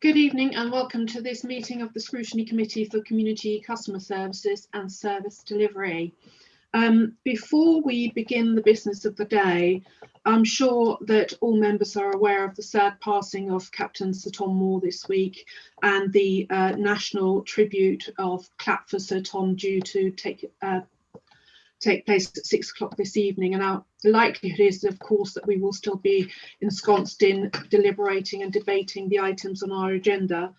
Good evening and welcome to this meeting of the Scrutiny Committee for Community Customer Services and Service Delivery. Before we begin the business of the day, I'm sure that all members are aware of the sad passing of Captain Sir Tom Moore this week and the national tribute of Clap for Sir Tom due to take place at 6 o'clock this evening, and the likelihood is, of course, that we will still be ensconced in deliberating and debating the items on our agenda.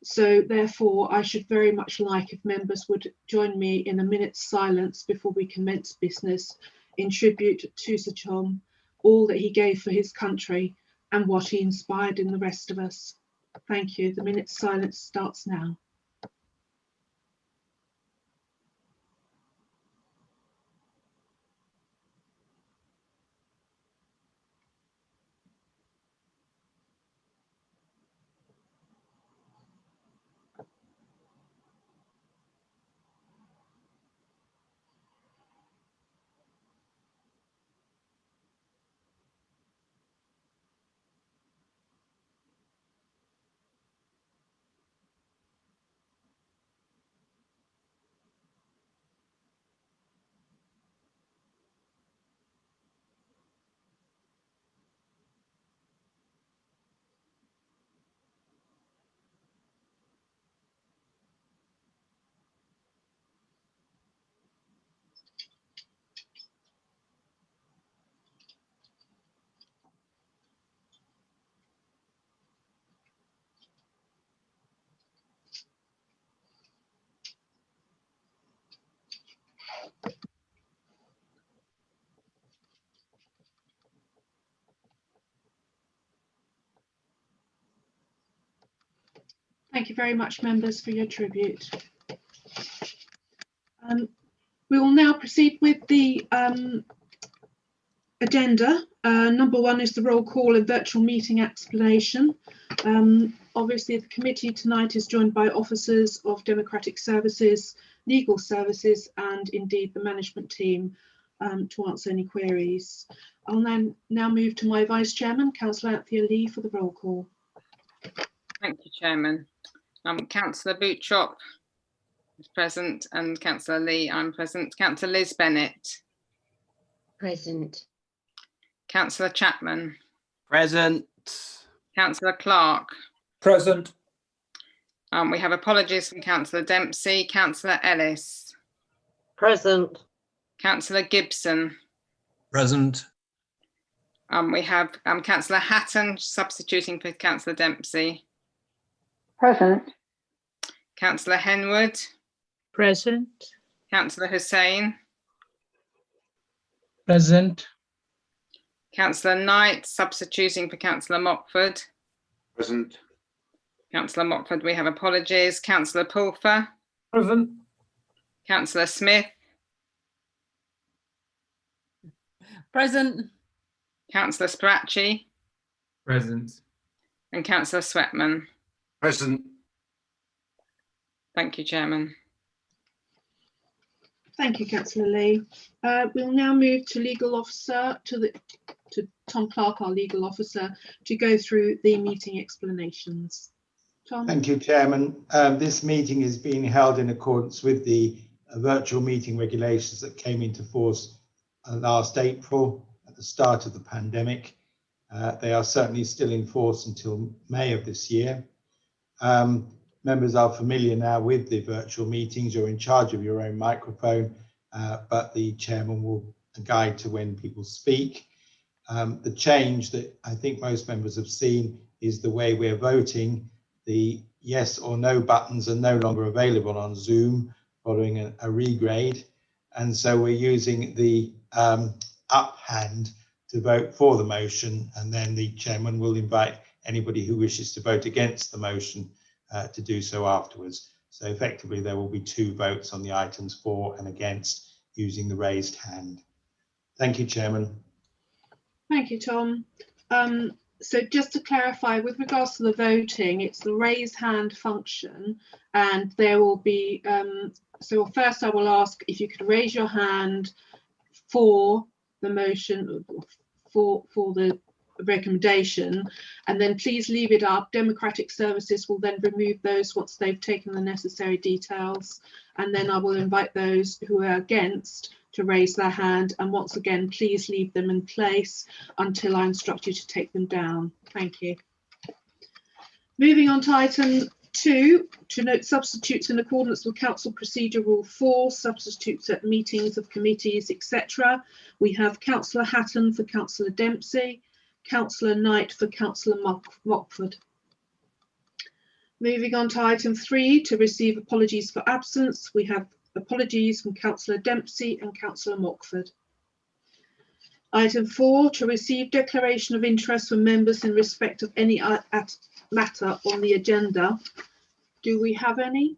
So therefore, I should very much like if members would join me in a minute's silence before we commence business in tribute to Sir Tom, all that he gave for his country and what he inspired in the rest of us. Thank you. The minute's silence starts now. Thank you very much, members, for your tribute. We will now proceed with the agenda. Number one is the roll call and virtual meeting explanation. Obviously, the committee tonight is joined by officers of Democratic Services, Legal Services, and indeed the management team to answer any queries. I'll now move to my Vice Chairman, Councillor Anthea Lee, for the roll call. Thank you, Chairman. Councillor Bootchop is present, and Councillor Lee, I'm present. Councillor Liz Bennett. Present. Councillor Chapman. Present. Councillor Clark. Present. We have apologies from Councillor Dempsey. Councillor Ellis. Present. Councillor Gibson. Present. We have Councillor Hatton substituting for Councillor Dempsey. Present. Councillor Henwood. Present. Councillor Hussain. Present. Councillor Knight substituting for Councillor Mockford. Present. Councillor Mockford, we have apologies. Councillor Pulfer. Present. Councillor Smith. Present. Councillor Spracci. Present. And Councillor Sweatman. Present. Thank you, Chairman. Thank you, Councillor Lee. We'll now move to legal officer, to Tom Clark, our legal officer, to go through the meeting explanations. Tom. Thank you, Chairman. This meeting is being held in accordance with the virtual meeting regulations that came into force last April at the start of the pandemic. They are certainly still in force until May of this year. Members are familiar now with the virtual meetings. You're in charge of your own microphone, but the chairman will guide to when people speak. The change that I think most members have seen is the way we're voting. The yes or no buttons are no longer available on Zoom following a regrade. And so we're using the up hand to vote for the motion, and then the chairman will invite anybody who wishes to vote against the motion to do so afterwards. So effectively there will be 2 votes on the items for and against using the raised hand. Thank you, Chairman. Thank you, Tom. So just to clarify, with regards to the voting, it's the raise hand function, and there will be, so first I will ask if you could raise your hand for the motion, for the recommendation, and then please leave it up. Democratic Services will then remove those once they've taken the necessary details, and then I will invite those who are against to raise their hand, and once again please leave them in place until I instruct you to take them down. Thank you. Moving on to item 2, to note substitutes in accordance with Council Procedure Rule 4, substitutes at meetings of committees, etc. We have Councillor Hatton for Councillor Dempsey, Councillor Knight for Councillor Mockford. Moving on to item 3, to receive apologies for absence. We have apologies from Councillor Dempsey and Councillor Mockford. Item 4, to receive declaration of interest from members in respect of any matter on the agenda. Do we have any?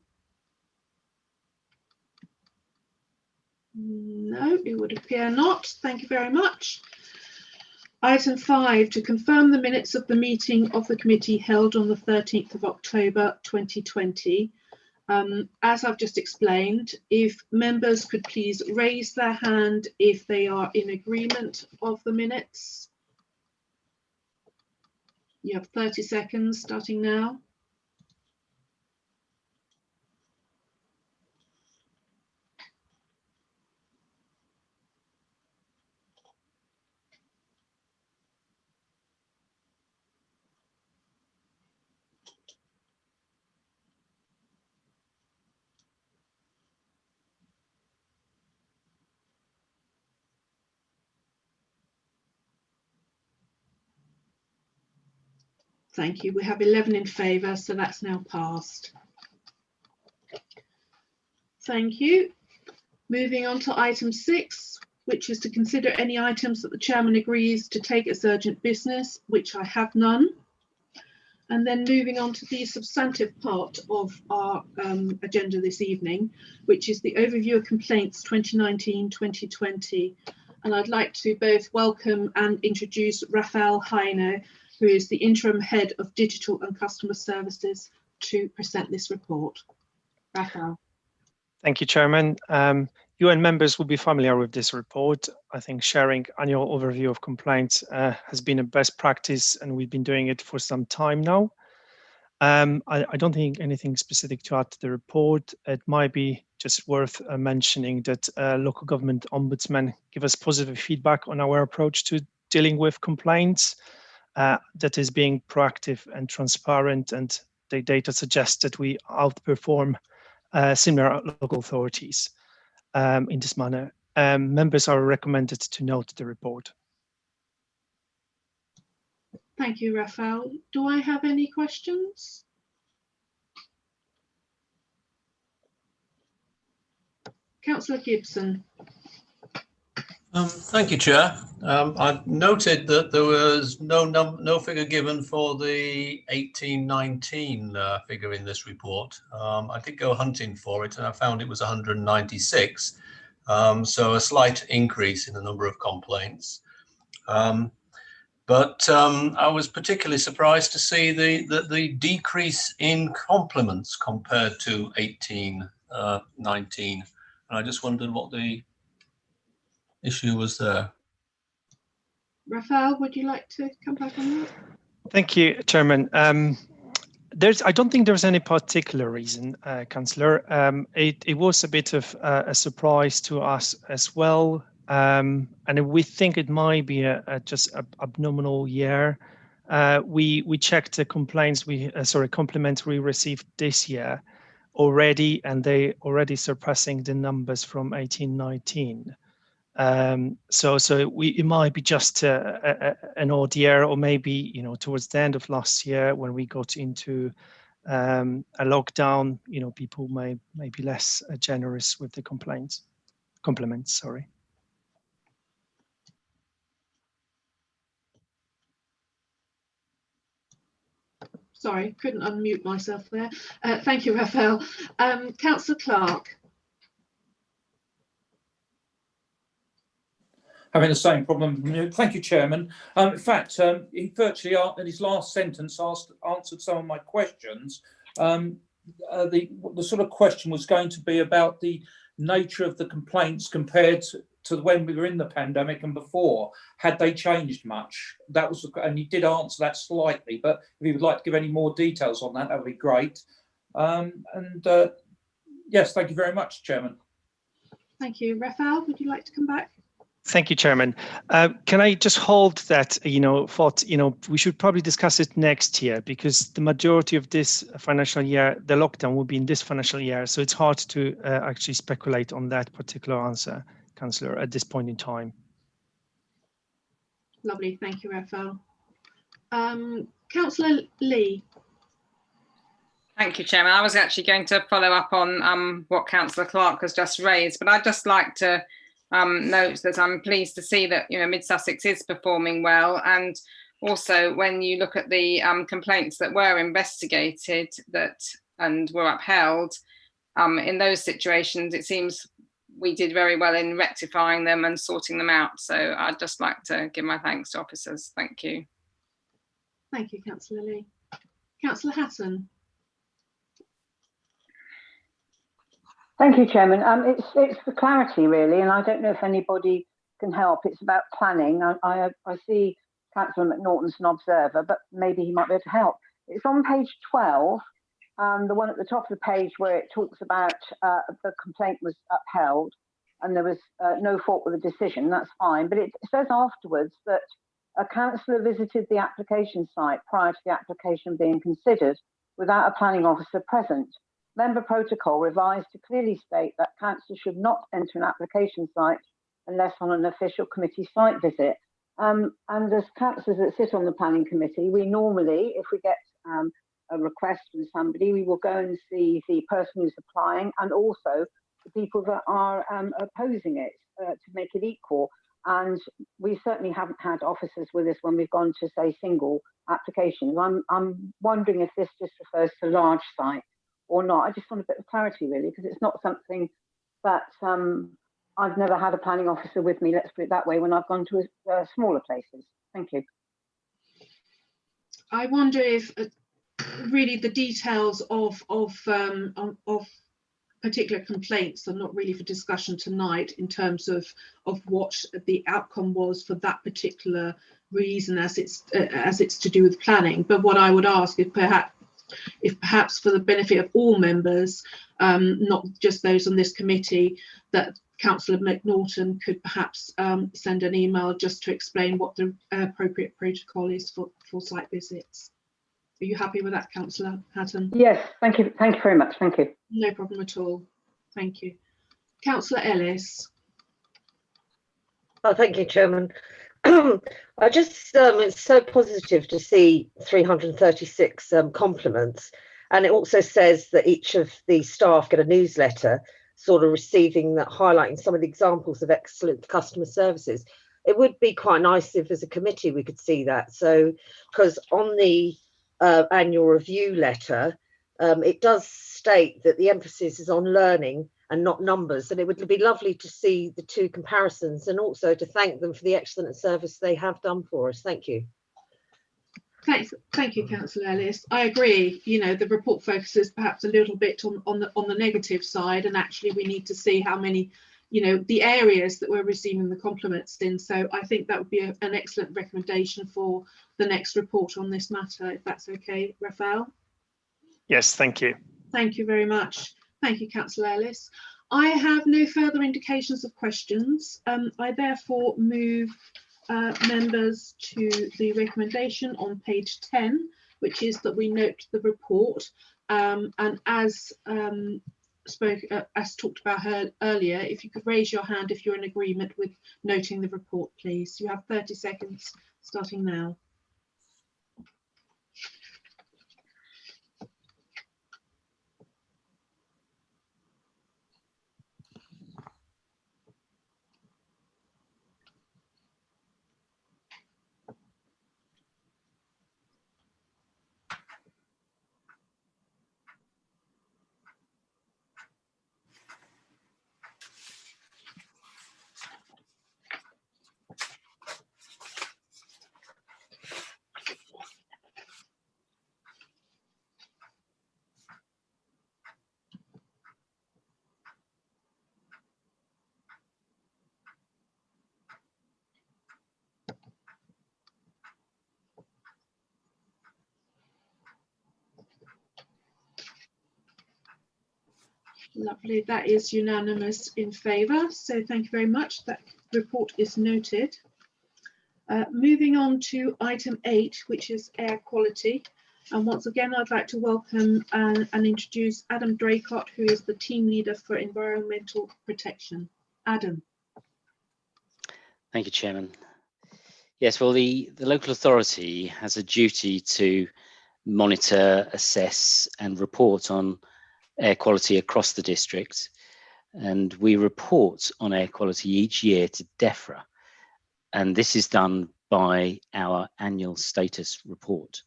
No, it would appear not. Thank you very much. Item 5, to confirm the minutes of the meeting of the committee held on the 13th of October 2020. As I've just explained, if members could please raise their hand if they are in agreement of the minutes. You have 30 seconds starting now. Thank you. We have 11 in favour, so that's now passed. Thank you. Moving on to item 6, which is to consider any items that the chairman agrees to take as urgent business, which I have none. And then moving on to the substantive part of our agenda this evening, which is the overview of complaints 2019-2020. And I'd like to both welcome and introduce Raphael Heine, who is the interim head of digital and customer services, to present this report. Raphael. Thank you, Chairman. You and members will be familiar with this report. I think sharing annual overview of complaints has been a best practice, and we've been doing it for some time now. I don't think anything specific to add to the report. It might be just worth mentioning that local government ombudsmen give us positive feedback on our approach to dealing with complaints. That is being proactive and transparent, and the data suggests that we outperform similar local authorities in this manner. Members are recommended to note the report. Thank you, Raphael. Do I have any questions? Councillor Gibson. Thank you, Chair. I've noted that there was no figure given for the 1819 figure in this report. I did go hunting for it and I found it was 196. So a slight increase in the number of complaints. But I was particularly surprised to see the decrease in compliments compared to 1819. And I just wondered what the issue was there. Raphael, would you like to come back on that? Thank you, Chairman. I don't think there's any particular reason, Councillor. It was a bit of a surprise to us as well, and we think it might be just an abnormal year. We checked the complaints compliments we received this year already, and they already surpassing the numbers from 1819. So it might be just an odd year, or maybe towards the end of last year when we got into a lockdown, people may be less generous with the compliments. Sorry. Sorry, couldn't unmute myself there. Thank you, Raphael. Councillor Clark. Having the same problem. Thank you, Chairman. In fact, he virtually, in his last sentence, answered some of my questions. The sort of question was going to be about the nature of the complaints compared to when we were in the pandemic and before? Had they changed much? That was, and you did answer that slightly, but if you would like to give any more details on that, that would be great. Yes, thank you very much, Chairman. Thank you. Raphael, would you like to come back? Thank you, Chairman. Can I just hold that, thought, we should probably discuss it next year, because the majority of this financial year, the lockdown will be in this financial year. So it's hard to actually speculate on that particular answer, Councillor, at this point in time. Lovely. Thank you, Raphael. Councillor Lee. Thank you, Chairman. I was actually going to follow up on what Councillor Clark has just raised, but I'd just like to note that I'm pleased to see that Mid Sussex is performing well, and also when you look at the complaints that were investigated and were upheld, in those situations it seems we did very well in rectifying them and sorting them out. So I'd just like to give my thanks to officers. Thank you. Thank you, Councillor Lee. Councillor Hatton. Thank you, Chairman. It's for clarity, really, and I don't know if anybody can help. It's about planning. I see Councillor McNaughton's an observer, but maybe he might be able to help. It's on page 12, the one at the top of the page where it talks about the complaint was upheld and there was no fault with the decision. That's fine, but it says afterwards that a councillor visited the application site prior to the application being considered without a planning officer present. Member protocol revised to clearly state that council should not enter an application site unless on an official committee site visit. And as councillors that sit on the planning committee, we normally, if we get a request from somebody, we will go and see the person who's applying and also the people that are opposing it to make it equal. And we certainly haven't had officers with us when we've gone to, say, single applications. I'm wondering if this just refers to large sites or not. I just want a bit of clarity, really, because it's not something that I've never had a planning officer with me, let's put it that way, when I've gone to smaller places. Thank you. I wonder if really the details of particular complaints are not really for discussion tonight in terms of what the outcome was for that particular reason as it's to do with planning. But what I would ask is perhaps for the benefit of all members, not just those on this committee, that Councillor McNaughton could perhaps send an email just to explain what the appropriate protocol is for site visits. Are you happy with that, Councillor Hatton? Yes, thank you. Thank you very much. Thank you. No problem at all. Thank you. Councillor Ellis. Oh, thank you, Chairman. I just, it's so positive to see 336 compliments, and it also says that each of the staff get a newsletter sort of receiving that, highlighting some of the examples of excellent customer services. It would be quite nice if as a committee we could see that. So, because on the annual review letter, it does state that the emphasis is on learning and not numbers, and it would be lovely to see the two comparisons and also to thank them for the excellent service they have done for us. Thank you. Thank you, Councillor Ellis. I agree. The report focuses perhaps a little bit on the negative side, and actually we need to see how many, the areas that we're receiving the compliments in. So I think that would be an excellent recommendation for the next report on this matter, if that's okay, Raphael. Yes, thank you. Thank you very much. Thank you, Councillor Ellis. I have no further indications of questions. I therefore move members to the recommendation on page 10, which is that we note the report, and as talked about earlier, if you could raise your hand if you're in agreement with noting the report, please. You have 30 seconds starting now. Lovely, that is unanimous in favour. So thank you very much. That report is noted. Moving on to item 8, which is air quality. And once again, I'd like to welcome and introduce Adam Draycott, who is the team leader for environmental protection. Adam. Thank you, Chairman. Yes, well, the local authority has a duty to monitor, assess and report on air quality across the district. And we report on air quality each year to DEFRA. And this is done by our annual status report.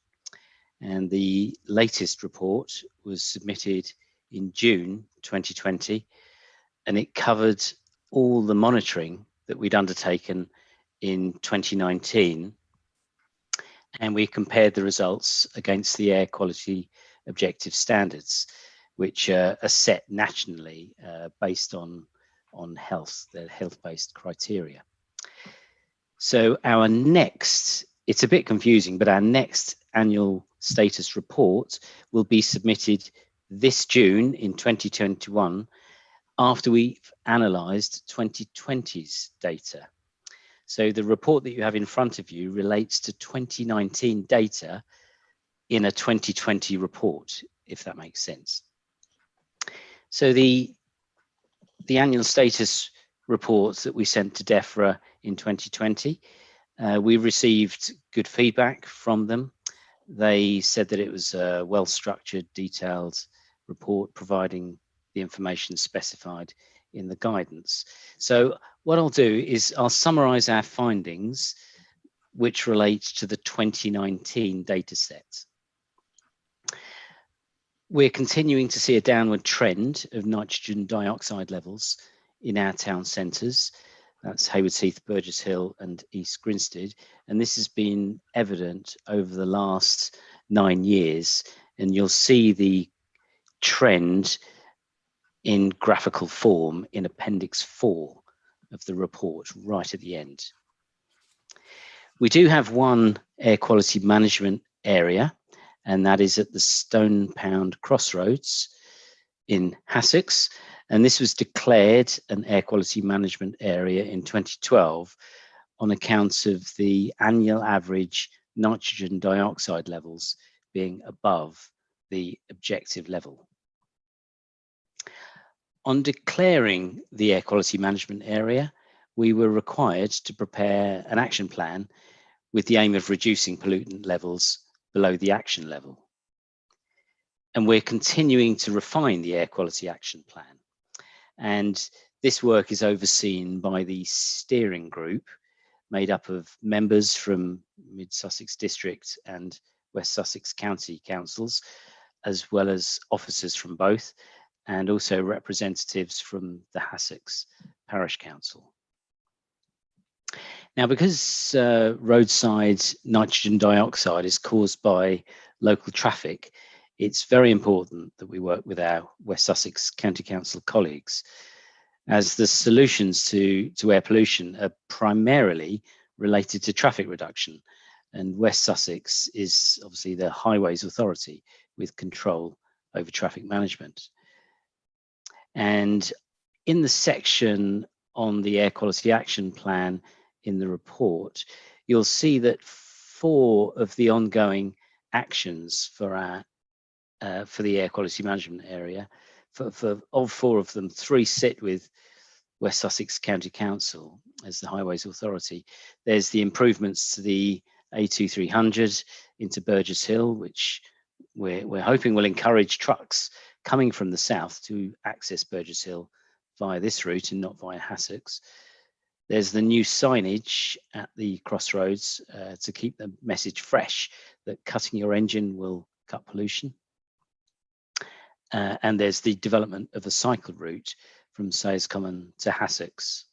And the latest report was submitted in June 2020, and it covered all the monitoring that we'd undertaken in 2019. And we compared the results against the air quality objective standards, which are set nationally based on health, the health-based criteria. So our next, it's a bit confusing, but our next annual status report will be submitted this June in 2021 after we've analysed 2020's data. So the report that you have in front of you relates to 2019 data in a 2020 report, if that makes sense. So the annual status reports that we sent to DEFRA in 2020, we received good feedback from them. They said that it was a well-structured, detailed report providing the information specified in the guidance. So what I'll do is I'll summarise our findings, which relate to the 2019 data set. We're continuing to see a downward trend of nitrogen dioxide levels in our town centres. That's Haywards Heath, Burgess Hill and East Grinstead. And this has been evident over the last 9 years. And you'll see the trend in graphical form in Appendix 4 of the report right at the end. We do have one air quality management area, and that is at the Stone Pound Crossroads in Sussex. And this was declared an air quality management area in 2012 on account of the annual average nitrogen dioxide levels being above the objective level. On declaring the air quality management area, we were required to prepare an action plan with the aim of reducing pollutant levels below the action level. And we're continuing to refine the air quality action plan. And this work is overseen by the steering group made up of members from Mid Sussex District and West Sussex County Councils, as well as officers from both, and also representatives from the Sussex Parish Council. Now, because roadside nitrogen dioxide is caused by local traffic, it's very important that we work with our West Sussex County Council colleagues, as the solutions to air pollution are primarily related to traffic reduction. And West Sussex is obviously the Highways Authority with control over traffic management. And in the section on the Air Quality Action Plan in the report, you'll see that 4 of the ongoing actions for the air quality management area, of 4 of them, 3 sit with West Sussex County Council as the Highways Authority. There's the improvements to the A2300 into Burgess Hill, which we're hoping will encourage trucks coming from the south to access Burgess Hill via this route and not via Sussex. There's the new signage at the crossroads to keep the message fresh that cutting your engine will cut pollution. And there's the development of a cycle route from Sayers Common to Sussex.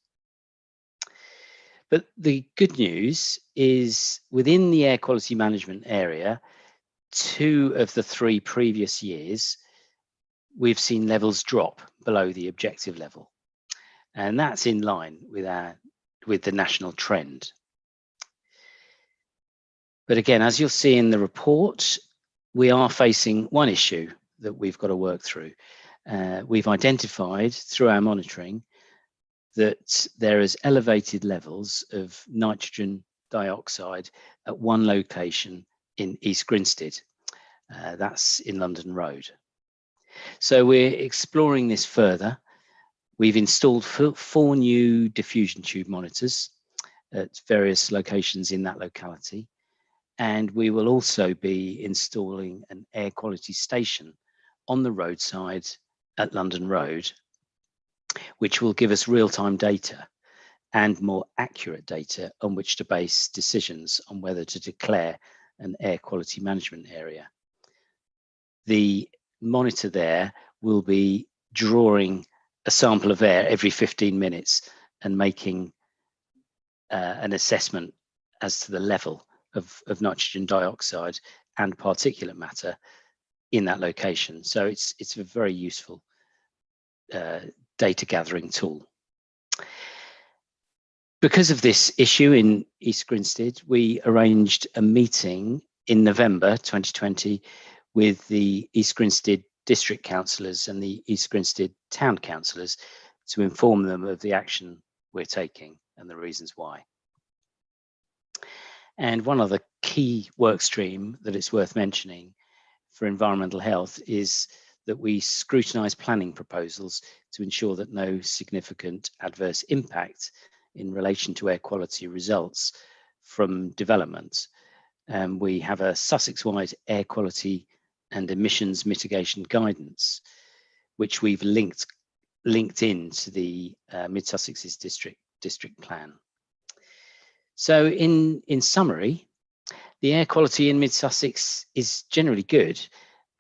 But the good news is within the air quality management area, 2 of the 3 previous years, we've seen levels drop below the objective level. And that's in line with the national trend. But again, as you'll see in the report, we are facing one issue that we've got to work through, we've identified through our monitoring that there is elevated levels of nitrogen dioxide at one location in East Grinstead. That's in London Road. So we're exploring this further. We've installed 4 new diffusion tube monitors at various locations in that locality. And we will also be installing an air quality station on the roadside at London Road, which will give us real-time data and more accurate data on which to base decisions on whether to declare an air quality management area. The monitor there will be drawing a sample of air every 15 minutes and making an assessment as to the level of nitrogen dioxide and particulate matter in that location. So it's a very useful data gathering tool. Because of this issue in East Grinstead, we arranged a meeting in November 2020 with the East Grinstead district councillors and the East Grinstead town councillors to inform them of the action we're taking and the reasons why. And one other key work stream that it's worth mentioning for environmental health is that we scrutinise planning proposals to ensure that no significant adverse impact in relation to air quality results from development. We have a Sussex-wide air quality and emissions mitigation guidance, which we've linked into the Mid-Sussex's district plan. So in summary, the air quality in Mid-Sussex is generally good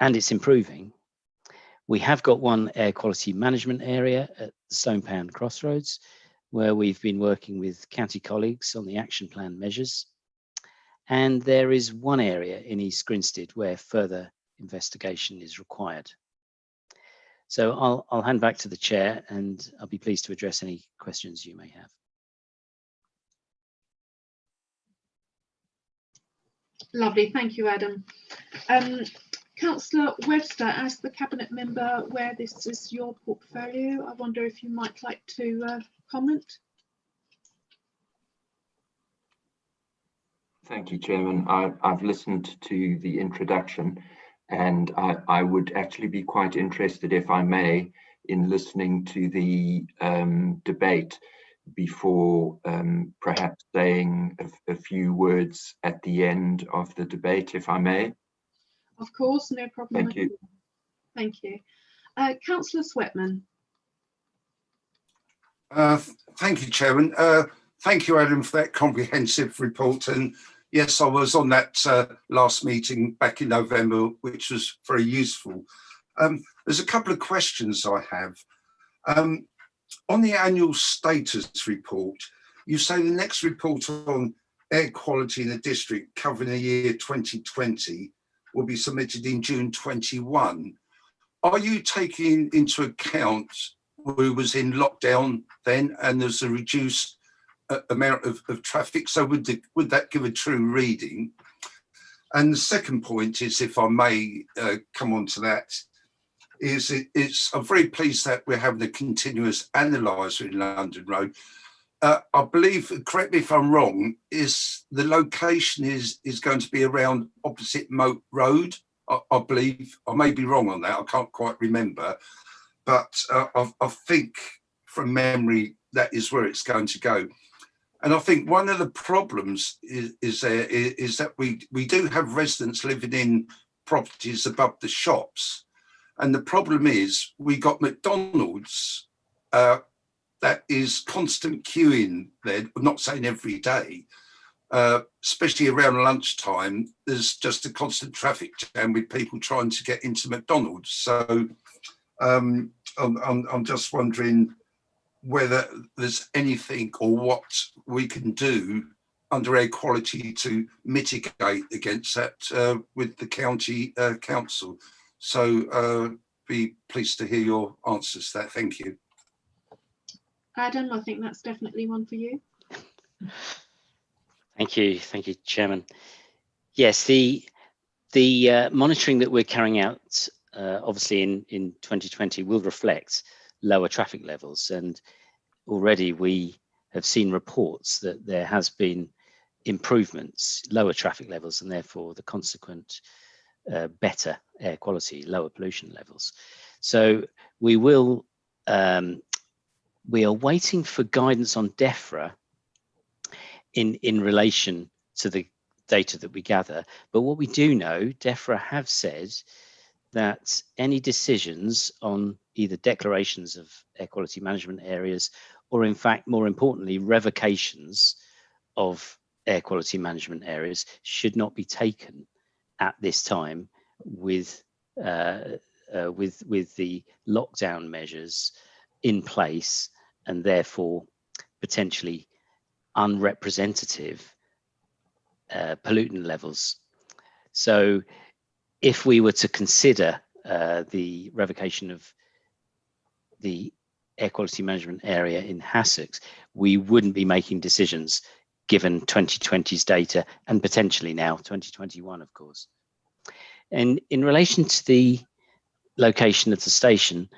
and it's improving. We have got one air quality management area at the Stonepound Crossroads, where we've been working with county colleagues on the action plan measures. And there is one area in East Grinstead where further investigation is required. So I'll hand back to the chair and I'll be pleased to address any questions you may have. Lovely, thank you, Adam. Councillor Webster, as the Cabinet Member where this is your portfolio, I wonder if you might like to comment? Thank you, Chairman. I've listened to the introduction and I would actually be quite interested, if I may, in listening to the debate before perhaps saying a few words at the end of the debate, if I may. Of course, no problem. Thank you. Thank you. Councillor Sweatman. Thank you, Chairman. Thank you, Adam, for that comprehensive report. And yes, I was on that last meeting back in November, which was very useful. There's a couple of questions I have. On the annual status report, you say the next report on air quality in the district covering the year 2020 will be submitted in June 21. Are you taking into account we was in lockdown then and there's a reduced amount of traffic? So would that give a true reading? And the second point is, if I may come on to that, I'm very pleased that we're having a continuous analyser in London Road. I believe, correct me if I'm wrong, is the location is going to be around opposite Moat Road, I believe. I may be wrong on that, I can't quite remember. But I think from memory, that is where it's going to go. And I think one of the problems is that we do have residents living in properties above the shops. And the problem is we got McDonald's that is constant queuing there. I'm not saying every day, especially around lunchtime. There's just a constant traffic jam with people trying to get into McDonald's. So I'm just wondering whether there's anything or what we can do under air quality to mitigate against that with the county council. So be pleased to hear your answers to that. Thank you. Adam, I think that's definitely one for you. Thank you, Chairman. Yes, the monitoring that we're carrying out obviously in 2020 will reflect lower traffic levels, and already we have seen reports that there has been improvements, lower traffic levels, and therefore the consequent better air quality, lower pollution levels. So we will, we are waiting for guidance on DEFRA in relation to the data that we gather. But what we do know, DEFRA have said that any decisions on either declarations of air quality management areas, or in fact, more importantly, revocations of air quality management areas should not be taken at this time with the lockdown measures in place, and therefore potentially unrepresentative pollutant levels. So if we were to consider the revocation of the air quality management area in Sussex, we wouldn't be making decisions given 2020's data and potentially now 2021, of course. And in relation to the location of the station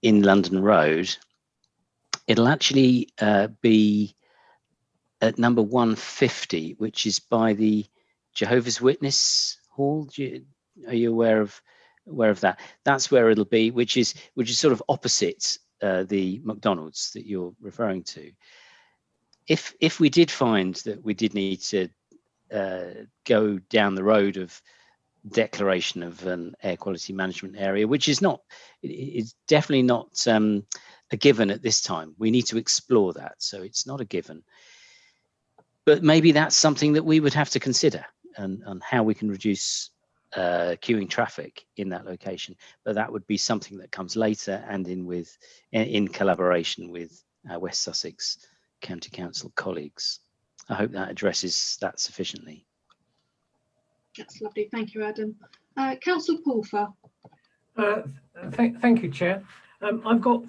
in London Road, it'll actually be at number 150, which is by the Jehovah's Witness Hall. Are you aware of that? That's where it'll be, which is sort of opposite the McDonald's that you're referring to. If we did find that we did need to go down the road of declaration of an air quality management area, which is not, it's definitely not a given at this time. We need to explore that, so it's not a given. But maybe that's something that we would have to consider, and how we can reduce queuing traffic in that location. But that would be something that comes later, and in collaboration with our West Sussex County Council colleagues. I hope that addresses that sufficiently. That's lovely. Thank you, Adam. Councillor Pulfer. Thank you, Chair. I've got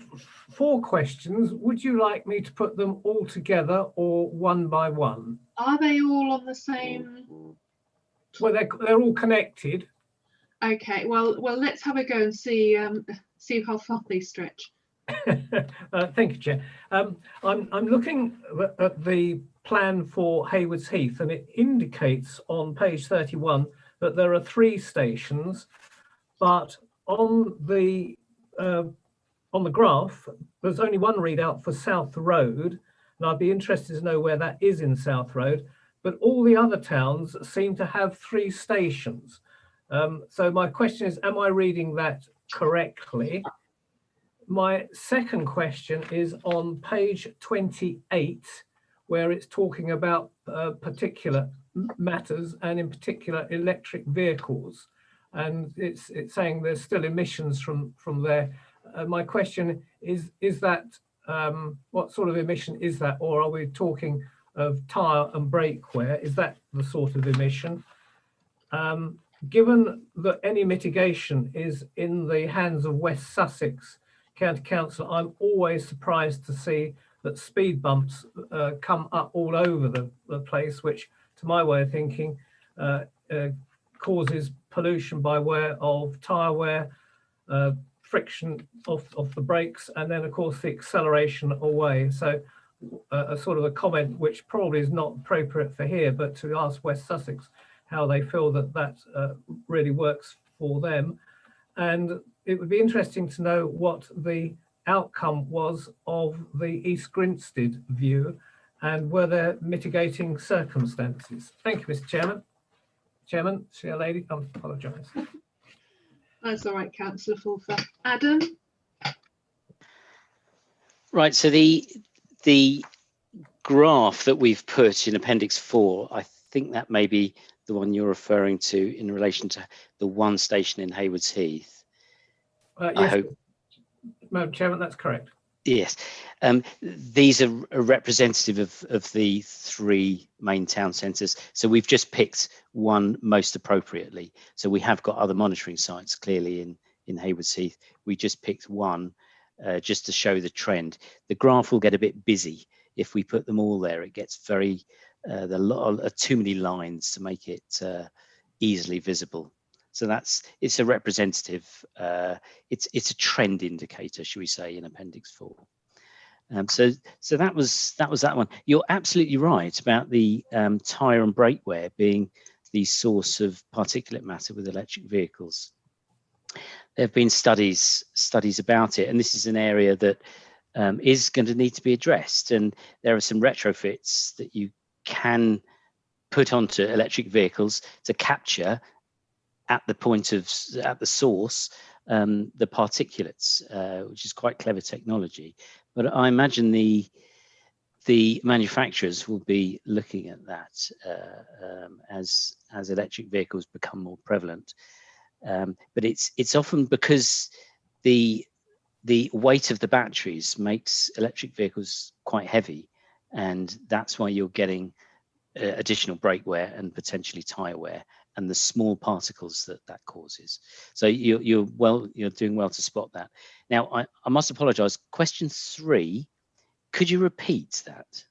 4 questions. Would you like me to put them all together or one by one? Are they all on the same? Well, they're all connected. Okay. Well, let's have a go and see how far they stretch. Thank you, Chair. I'm looking at the plan for Haywards Heath, and it indicates on page 31 that there are 3 stations, but on the graph there's only one readout for South Road, and I'd be interested to know where that is in South Road. But all the other towns seem to have 3 stations. So my question is, am I reading that correctly? My second question is on page 28, where it's talking about particular matters, and in particular electric vehicles. And it's saying there's still emissions from there. My question is that, what sort of emission is that? Or are we talking of tyre and brake wear? Is that the sort of emission? Given that any mitigation is in the hands of West Sussex County Council, I'm always surprised to see that speed bumps come up all over the place, which to my way of thinking causes pollution by way of tyre wear, friction of the brakes, and then of course the acceleration away. So a sort of a comment which probably is not appropriate for here, but to ask West Sussex how they feel that really works for them. And it would be interesting to know what the outcome was of the East Grinstead view, and were there mitigating circumstances. Thank you, Mr. Chairman. Chairman, Chair Lady, I apologise. That's all right, Councillor Fulfer. Adam? Right, so the graph that we've put in Appendix 4, I think that may be the one you're referring to in relation to the one station in Haywards Heath. Yes, I hope. Madam Chairman, that's correct. Yes, these are representative of the 3 main town centres. So we've just picked one most appropriately. So we have got other monitoring sites clearly in Haywards Heath. We just picked one just to show the trend. The graph will get a bit busy if we put them all there. It gets very, there are too many lines to make it easily visible. So it's a representative, it's a trend indicator, should we say, in Appendix 4. So that was that one. You're absolutely right about the tyre and brake wear being the source of particulate matter with electric vehicles. There have been studies about it, and this is an area that is going to need to be addressed. And there are some retrofits that you can put onto electric vehicles to capture at the source the particulates, which is quite clever technology. But I imagine the manufacturers will be looking at that as electric vehicles become more prevalent. But it's often because the weight of the batteries makes electric vehicles quite heavy, and that's why you're getting additional brake wear and potentially tyre wear, and the small particles that causes. So you're doing well to spot that. Now I must apologise. Question 3, could you repeat that?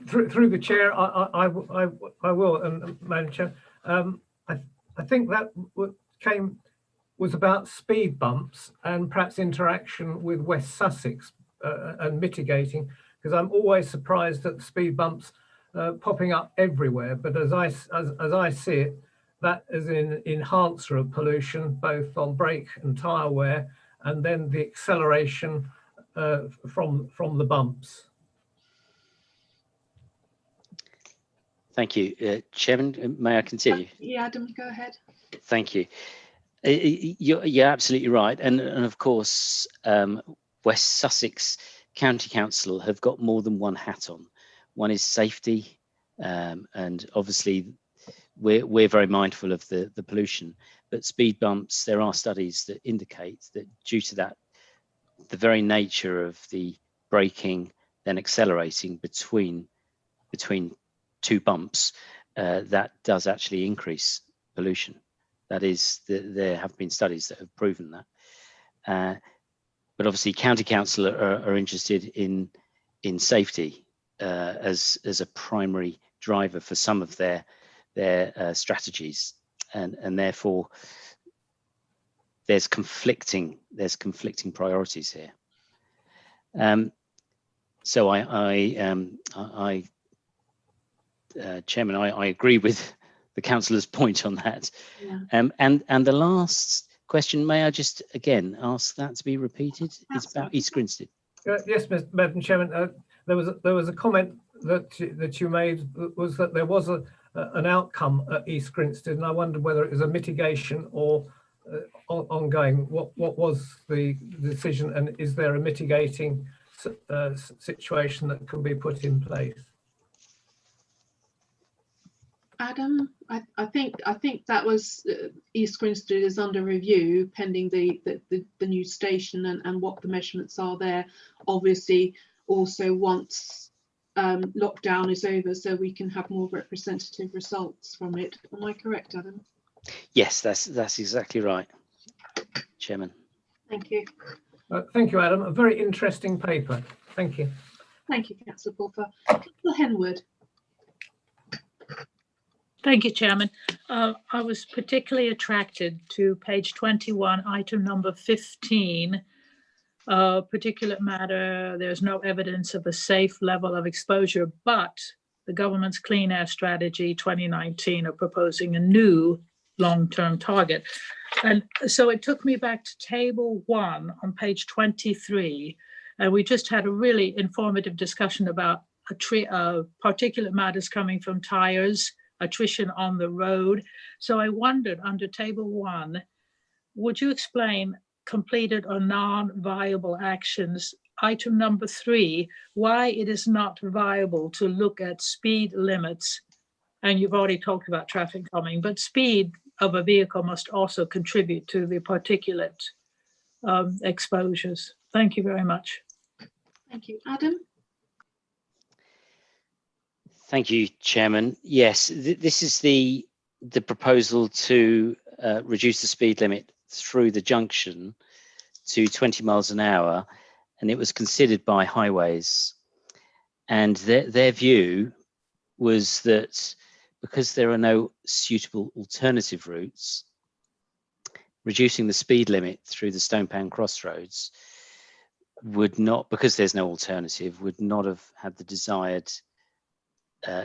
Through the chair, I will, Madam Chair. I think that was about speed bumps and perhaps interaction with West Sussex and mitigating, because I'm always surprised at speed bumps popping up everywhere. But as I see it, that is an enhancer of pollution, both on brake and tyre wear, and then the acceleration from the bumps. Thank you. Chairman, may I continue? Yeah, Adam, go ahead. Thank you. You're absolutely right. And of course, West Sussex County Council have got more than one hat on. One is safety, and obviously we're very mindful of the pollution, but speed bumps, there are studies that indicate that due to that, the very nature of the braking, then accelerating between two bumps, that does actually increase pollution. That is, there have been studies that have proven that. But obviously, County Council are interested in safety as a primary driver for some of their strategies, and therefore there's conflicting priorities here. So Chairman, I agree with the councillor's point on that. Yeah. And the last question, may I just again ask that to be repeated? Absolutely. It's about East Grinstead. Yes, Madam Chairman. There was a comment that you made, was that there was an outcome at East Grinstead, and I wondered whether it was a mitigation or ongoing. What was the decision, and is there a mitigating situation that can be put in place? Adam, I think that was East Grinstead is under review pending the new station and what the measurements are there. Obviously, also once lockdown is over, so we can have more representative results from it. Am I correct, Adam? Yes, that's exactly right, Chairman. Thank you. Thank you, Adam. A very interesting paper. Thank you. Thank you, Councillor Pulfer. Councillor Henwood. Thank you, Chairman. I was particularly attracted to page 21, item number 15, particulate matter. There's no evidence of a safe level of exposure, but the government's Clean Air Strategy 2019 are proposing a new long-term target. And so it took me back to table 1 on page 23, and we just had a really informative discussion about particulate matters coming from tires, attrition on the road. So I wondered, under table 1, would you explain completed or non-viable actions, item number 3, why it is not viable to look at speed limits? And you've already talked about traffic calming, but speed of a vehicle must also contribute to the particulate exposures. Thank you very much. Thank you. Adam? Thank you, Chairman. Yes, this is the proposal to reduce the speed limit through the junction to 20 miles an hour, and it was considered by Highways. And their view was that because there are no suitable alternative routes, reducing the speed limit through the Stonepan crossroads would not, because there's no alternative, would not have had the desired,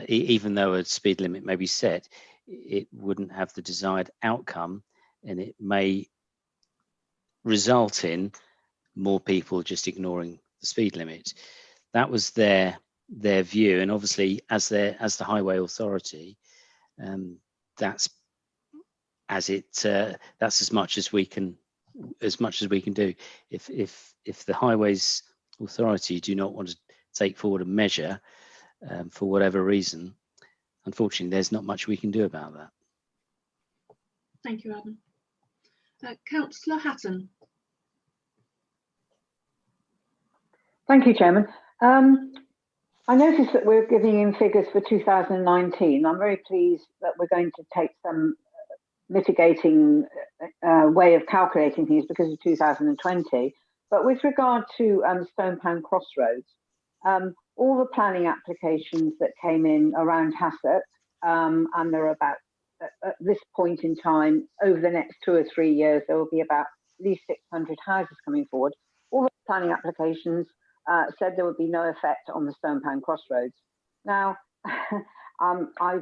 even though a speed limit may be set, it wouldn't have the desired outcome, and it may result in more people just ignoring the speed limit. That was their view, and obviously as the highway authority, that's as much as we can do. If the highways authority do not want to take forward a measure for whatever reason, unfortunately there's not much we can do about that. Thank you, Adam. Councillor Hatton. Thank you, Chairman. I noticed that we're giving in figures for 2019. I'm very pleased that we're going to take some mitigating way of calculating things because of 2020. But with regard to Stonepan Crossroads, all the planning applications that came in around Sussex, and there are about, at this point in time, over the next 2 or 3 years, there will be about at least 600 houses coming forward. All the planning applications said there would be no effect on the Stonepan Crossroads. Now, I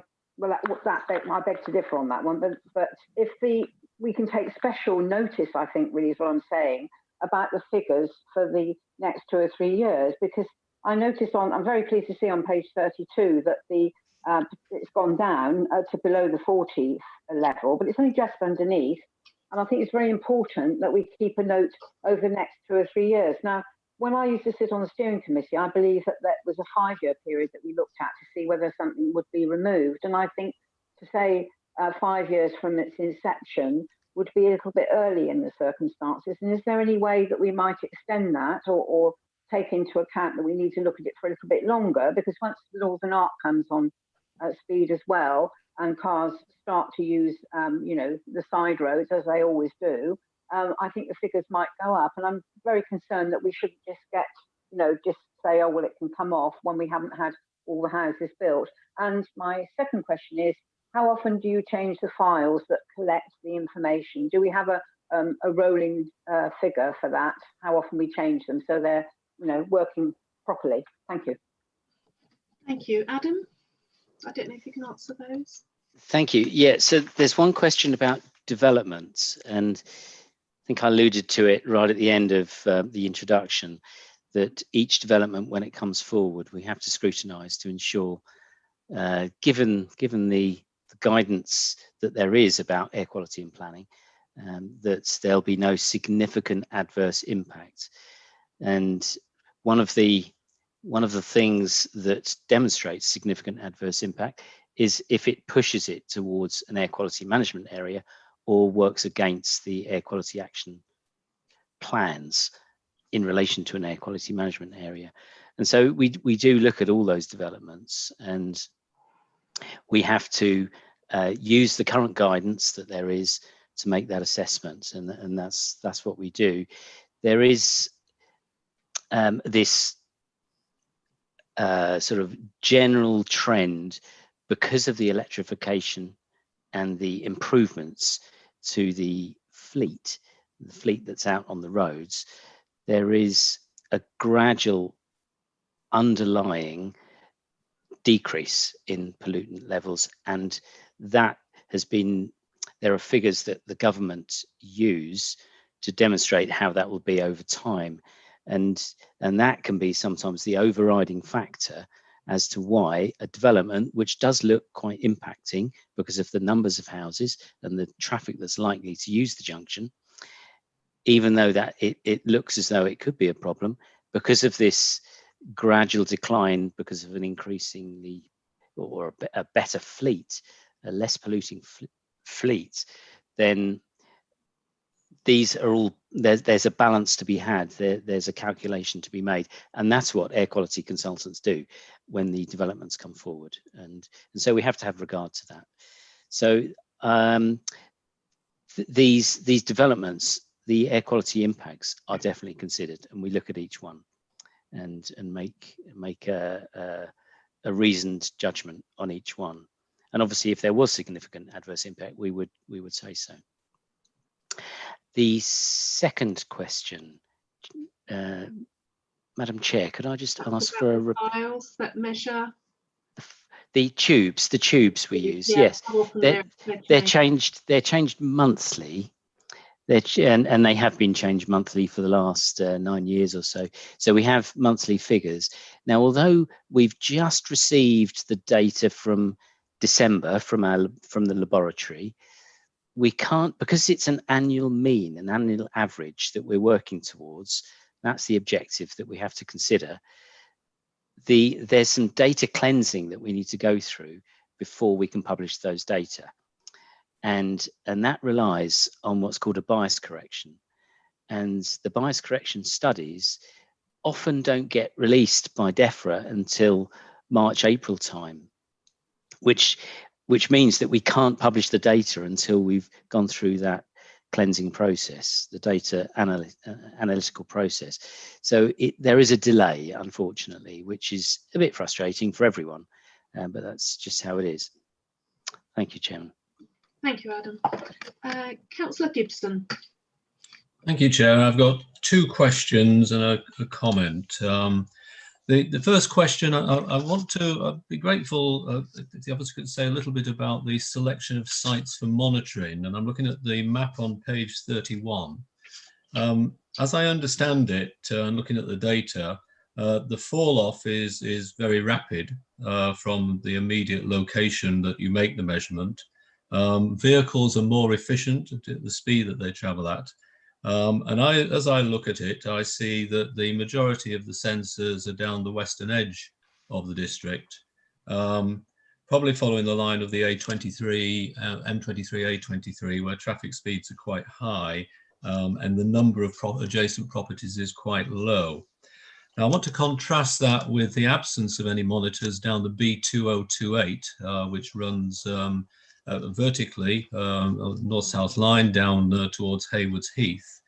beg to differ on that one, but if we can take special notice, I think really is what I'm saying, about the figures for the next 2 or 3 years, because I noticed I'm very pleased to see on page 32 that it's gone down to below the 40 level, but it's only just underneath. And I think it's very important that we keep a note over the next 2 or 3 years. Now, when I used to sit on the steering committee, I believe that was a 5-year period that we looked at to see whether something would be removed. And I think to say 5 years from its inception would be a little bit early in the circumstances. And is there any way that we might extend that or take into account that we need to look at it for a little bit longer? Because once the Northern Arc comes on speed as well, and cars start to use, the side roads as they always do, I think the figures might go up. And I'm very concerned that we shouldn't just get, just say, oh, well, it can come off when we haven't had all the houses built. And my second question is, how often do you change the files that collect the information? Do we have a rolling figure for that? How often we change them so they're, working properly? Thank you. Thank you. Adam, I don't know if you can answer those. Thank you. Yeah, so there's one question about development, and I think I alluded to it right at the end of the introduction, that each development, when it comes forward, we have to scrutinise to ensure, given the guidance that there is about air quality and planning, that there'll be no significant adverse impact. And one of the things that demonstrates significant adverse impact is if it pushes it towards an air quality management area or works against the air quality action plans in relation to an air quality management area. And so we do look at all those developments, and we have to use the current guidance that there is to make that assessment, and that's what we do. There is this sort of general trend, because of the electrification and the improvements to the fleet that's out on the roads. There is a gradual underlying decrease in pollutant levels, and that has been, there are figures that the government use to demonstrate how that will be over time, and that can be sometimes the overriding factor as to why a development, which does look quite impacting because of the numbers of houses and the traffic that's likely to use the junction, even though that it looks as though it could be a problem, because of this gradual decline, because of an increasingly or a better fleet, a less polluting fleet, then these are all, there's a balance to be had, there's a calculation to be made, and that's what air quality consultants do when the developments come forward, and so we have to have regard to that. So these developments, the air quality impacts are definitely considered, and we look at each one and make a reasoned judgment on each one. And obviously, if there was significant adverse impact, we would say so. The second question, Madam Chair, could I just ask for a files that measure the tubes we use? yeah, yes, how often they're changed. They're changed monthly. And they have been changed monthly for the last 9 years or so. So we have monthly figures. Now, although we've just received the data from December from the laboratory, we can't, because it's an annual mean, an annual average that we're working towards. That's the objective that we have to consider. There's some data cleansing that we need to go through before we can publish those data. And that relies on what's called a bias correction. And the bias correction studies often don't get released by DEFRA until March, April time, which means that we can't publish the data until we've gone through that cleansing process, the data analytical process. So there is a delay, unfortunately, which is a bit frustrating for everyone, but that's just how it is. Thank you, Chairman. Thank you, Adam. Councillor Gibson. Thank you, Chair. I've got two questions and a comment. The first question, I want to be grateful if the others could say a little bit about the selection of sites for monitoring. And I'm looking at the map on page 31. As I understand it, and looking at the data, the fall off is very rapid from the immediate location that you make the measurement. Vehicles are more efficient at the speed that they travel at. And as I look at it, I see that the majority of the sensors are down the western edge of the district, probably following the line of the A23, M23, A23, where traffic speeds are quite high and the number of adjacent properties is quite low. Now, I want to contrast that with the absence of any monitors down the B2028, which runs vertically, north-south line down towards Haywards Heath,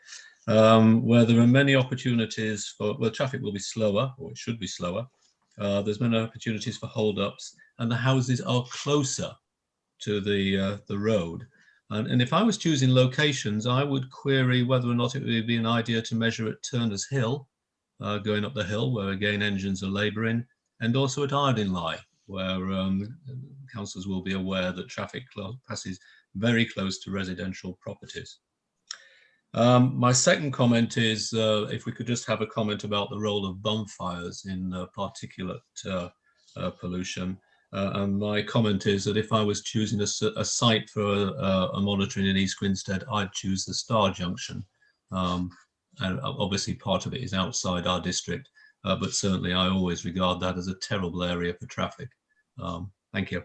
where there are many opportunities for, well, traffic will be slower, or it should be slower. There's many opportunities for hold-ups, and the houses are closer to the road. And if I was choosing locations, I would query whether or not it would be an idea to measure at Turner's Hill, going up the hill, where again engines are labouring, and also at Ardingly, where councillors will be aware that traffic passes very close to residential properties. My second comment is if we could just have a comment about the role of bonfires in particulate pollution. And my comment is that if I was choosing a site for a monitoring in East Grinstead, I'd choose the Star Junction. And obviously part of it is outside our district, but certainly I always regard that as a terrible area for traffic. Thank you.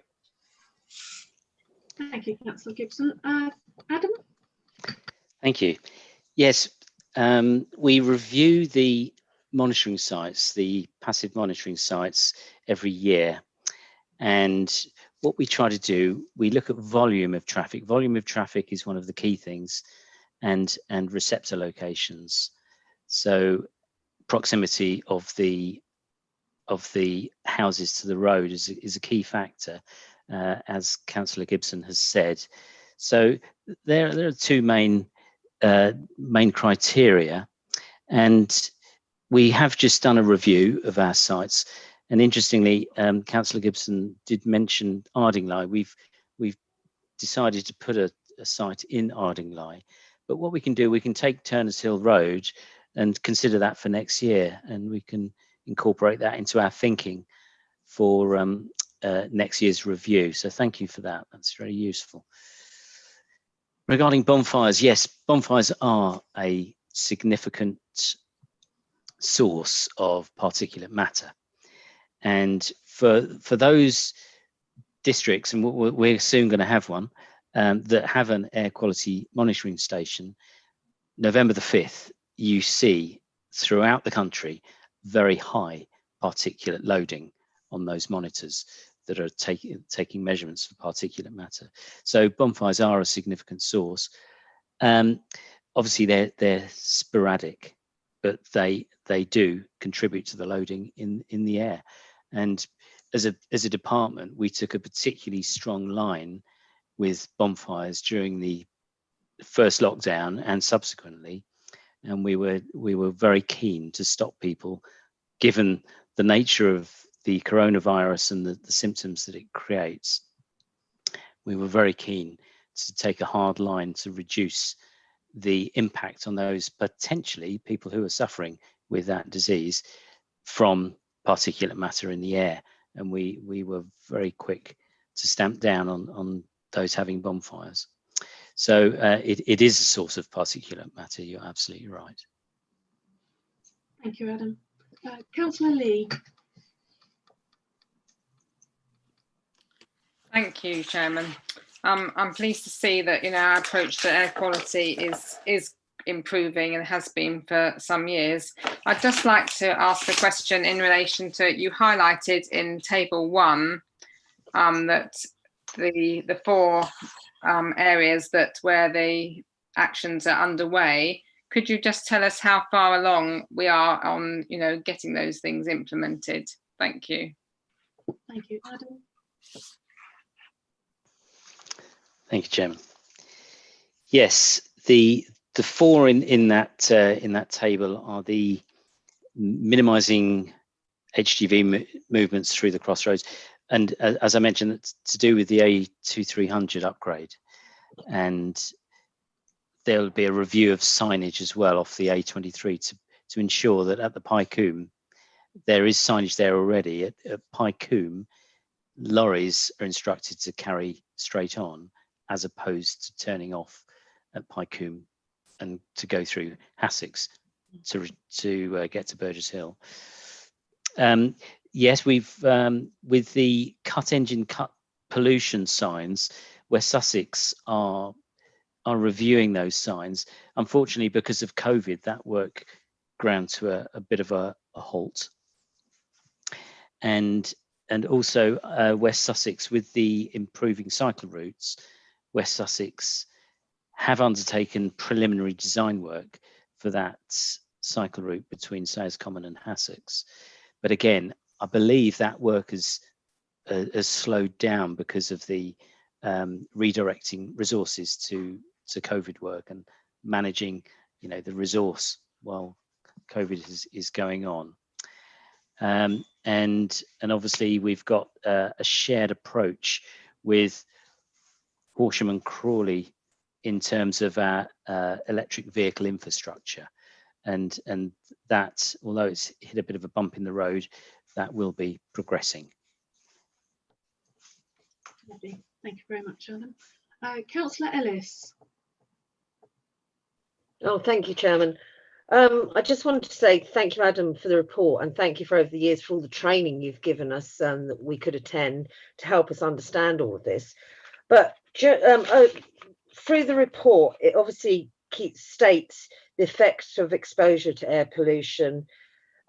Thank you, Councillor Gibson. Adam? Thank you. Yes, we review the monitoring sites, the passive monitoring sites every year. And what we try to do, we look at volume of traffic. Volume of traffic is one of the key things, and receptor locations. So proximity of the houses to the road is a key factor, as Councillor Gibson has said. So there are two main criteria, and we have just done a review of our sites. And interestingly, Councillor Gibson did mention Ardingly. We've decided to put a site in Ardingly, but what we can do, we can take Turner's Hill Road and consider that for next year, and we can incorporate that into our thinking for next year's review. So thank you for that. That's very useful. Regarding bonfires, yes, bonfires are a significant source of particulate matter. And for those districts, and we're soon going to have one, that have an air quality monitoring station, November the 5th, you see throughout the country very high particulate loading on those monitors that are taking measurements for particulate matter. So bonfires are a significant source. Obviously, they're sporadic, but they do contribute to the loading in the air. And as a department, we took a particularly strong line with bonfires during the first lockdown and subsequently, and we were very keen to stop people, given the nature of the coronavirus and the symptoms that it creates. We were very keen to take a hard line to reduce the impact on those potentially people who are suffering with that disease from particulate matter in the air, and we were very quick to stamp down on those having bonfires. So it is a source of particulate matter. You're absolutely right. Thank you, Adam. Councillor Lee. Thank you, Chairman. I'm pleased to see that our approach to air quality is improving and has been for some years. I'd just like to ask a question in relation to, you highlighted in table 1 that the 4 areas where the actions are underway. Could you just tell us how far along we are on getting those things implemented? Thank you. Thank you, Adam. Thank you, Chairman. Yes, the 4 in that table are the minimising HGV movements through the crossroads, and as I mentioned, it's to do with the A2300 upgrade, and there'll be a review of signage as well off the A23 to ensure that at the Pycombe there is signage there already. At Pycombe, lorries are instructed to carry straight on, as opposed to turning off at Pycombe and to go through Sussex to get to Burgess Hill. Yes, we've with the cut engine, cut pollution signs, West Sussex are reviewing those signs. Unfortunately, because of COVID, that work ground to a bit of a halt. And also West Sussex, with the improving cycle routes, West Sussex have undertaken preliminary design work for that cycle route between Sayers Common and Sussex. But again, I believe that work has slowed down because of the redirecting resources to COVID work and managing, the resource while COVID is going on. And obviously we've got a shared approach with Horsham and Crawley in terms of our electric vehicle infrastructure, and that, although it's hit a bit of a bump in the road, that will be progressing. Lovely. Thank you very much, Adam. Councillor Ellis. Oh, thank you, Chairman. I just wanted to say thank you, Adam, for the report, and thank you for over the years for all the training you've given us that we could attend to help us understand all of this. But through the report, it obviously states the effects of exposure to air pollution,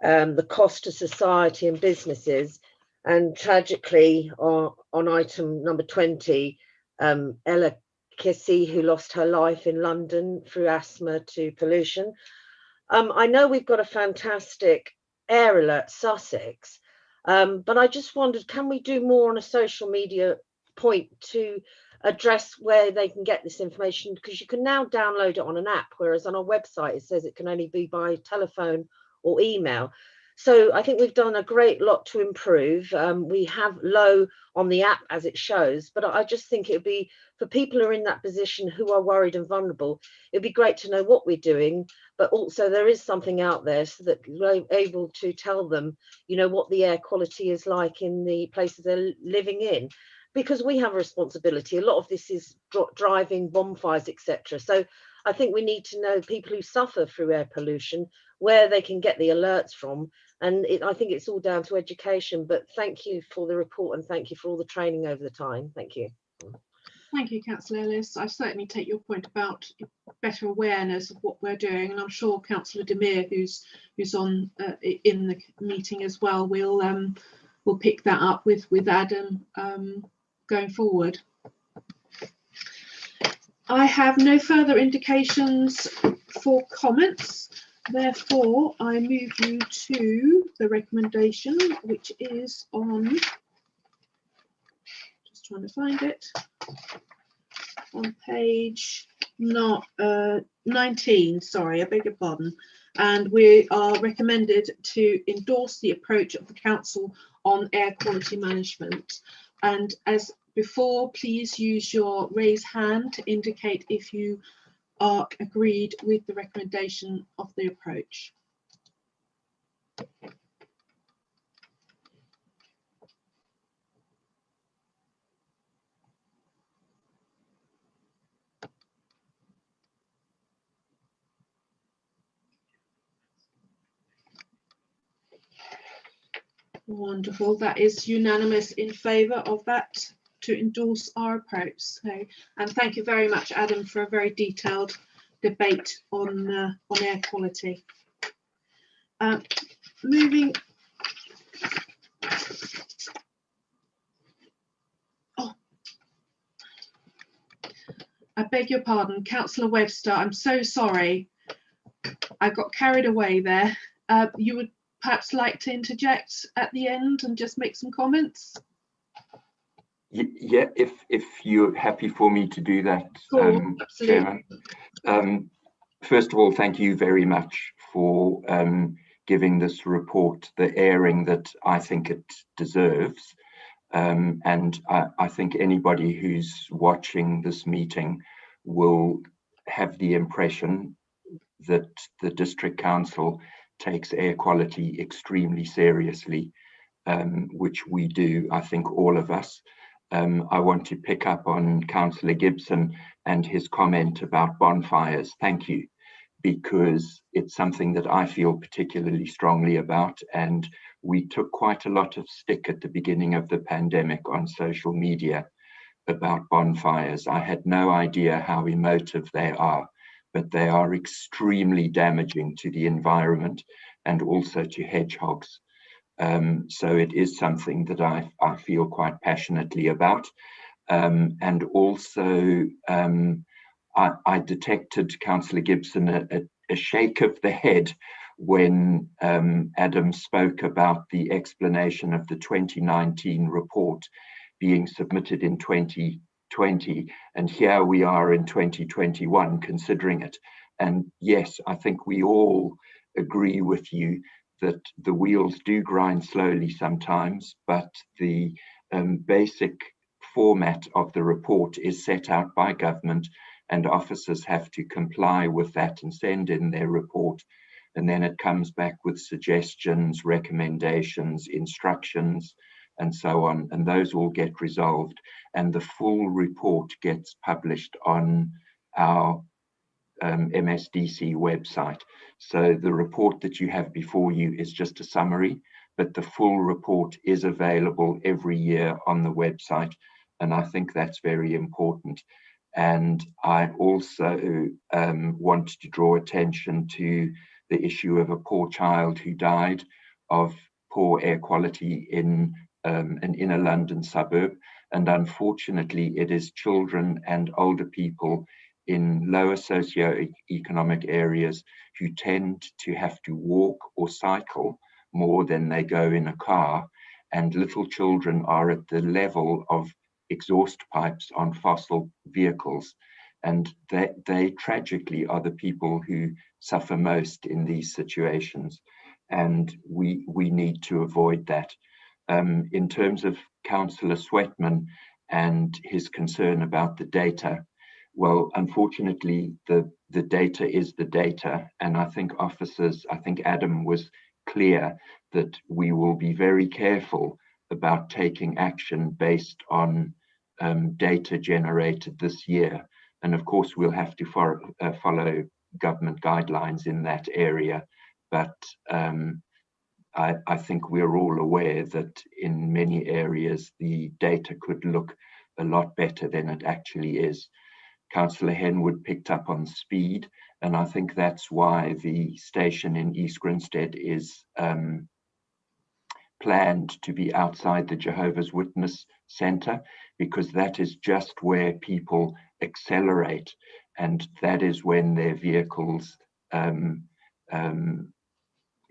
the cost to society and businesses, and tragically on item number 20, Ella Kissy, who lost her life in London through asthma to pollution. I know we've got a fantastic air alert Sussex, but I just wondered, can we do more on a social media point to address where they can get this information? Because you can now download it on an app, whereas on our website it says it can only be by telephone or email. So I think we've done a great lot to improve. We have low on the app as it shows, but I just think it would be, for people who are in that position who are worried and vulnerable, it'd be great to know what we're doing, but also there is something out there so that we're able to tell them, what the air quality is like in the places they're living in, because we have a responsibility. A lot of this is driving, bonfires, etc. So I think we need to know people who suffer through air pollution, where they can get the alerts from. And I think it's all down to education, but thank you for the report and thank you for all the training over the time. Thank you. Thank you, Councillor Ellis. I certainly take your point about better awareness of what we're doing, and I'm sure Councillor Demir, who's on in the meeting as well, will pick that up with Adam going forward. I have no further indications for comments. Therefore, I move you to the recommendation, which is on trying to find it. On page 19, sorry, I beg your pardon. And we are recommended to endorse the approach of the council on air quality management. And as before, please use your raise hand to indicate if you are agreed with the recommendation of the approach. Wonderful, that is unanimous in favour of that, to endorse our approach. So, and thank you very much, Adam, for a very detailed debate on air quality. Moving. Oh, I beg your pardon, Councillor Webster. I'm so sorry. I got carried away there. You would perhaps like to interject at the end and just make some comments? Yeah, if you're happy for me to do that, cool, Chairman. First of all, thank you very much for giving this report the airing that I think it deserves. And I think anybody who's watching this meeting will have the impression that the District Council takes air quality extremely seriously, which we do, I think, all of us. I want to pick up on Councillor Gibson and his comment about bonfires. Thank you, because it's something that I feel particularly strongly about, and we took quite a lot of stick at the beginning of the pandemic on social media about bonfires. I had no idea how emotive they are, but they are extremely damaging to the environment and also to hedgehogs. So it is something that I feel quite passionately about. And also, I detected, Councillor Gibson, a shake of the head when Adam spoke about the explanation of the 2019 report being submitted in 2020. And here we are in 2021 considering it. And yes, I think we all agree with you that the wheels do grind slowly sometimes, but the basic format of the report is set out by government, and officers have to comply with that and send in their report. And then it comes back with suggestions, recommendations, instructions, and so on. And those all get resolved. And the full report gets published on our MSDC website. So the report that you have before you is just a summary, but the full report is available every year on the website. And I think that's very important. And I also want to draw attention to the issue of a poor child who died of poor air quality in an inner London suburb. And unfortunately, it is children and older people in lower socio-economic areas who tend to have to walk or cycle more than they go in a car. And little children are at the level of exhaust pipes on fossil vehicles. And they tragically are the people who suffer most in these situations. And we need to avoid that. In terms of Councillor Sweatman and his concern about the data, well, unfortunately, the data is the data. And I think Adam was clear that we will be very careful about taking action based on data generated this year. And of course, we'll have to follow government guidelines in that area. But I think we're all aware that in many areas, the data could look a lot better than it actually is. Councillor Henwood picked up on speed, and I think that's why the station in East Grinstead is planned to be outside the Jehovah's Witness Centre, because that is just where people accelerate, and that is when their vehicles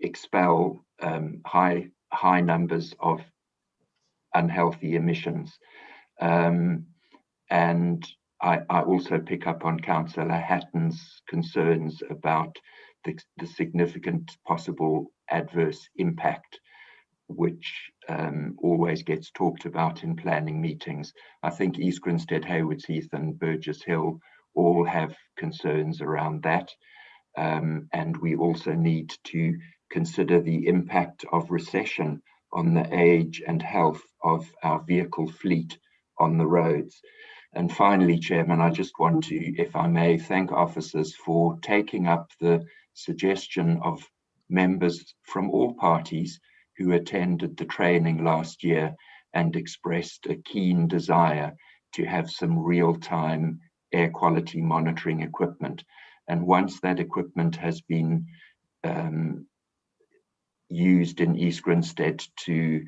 expel high numbers of unhealthy emissions. And I also pick up on Councillor Hatton's concerns about the significant possible adverse impact, which always gets talked about in planning meetings. I think East Grinstead, Haywards Heath and Burgess Hill all have concerns around that. And we also need to consider the impact of recession on the age and health of our vehicle fleet on the roads. And finally, Chairman, I just want to, if I may, thank officers for taking up the suggestion of members from all parties who attended the training last year and expressed a keen desire to have some real-time air quality monitoring equipment. And once that equipment has been used in East Grinstead to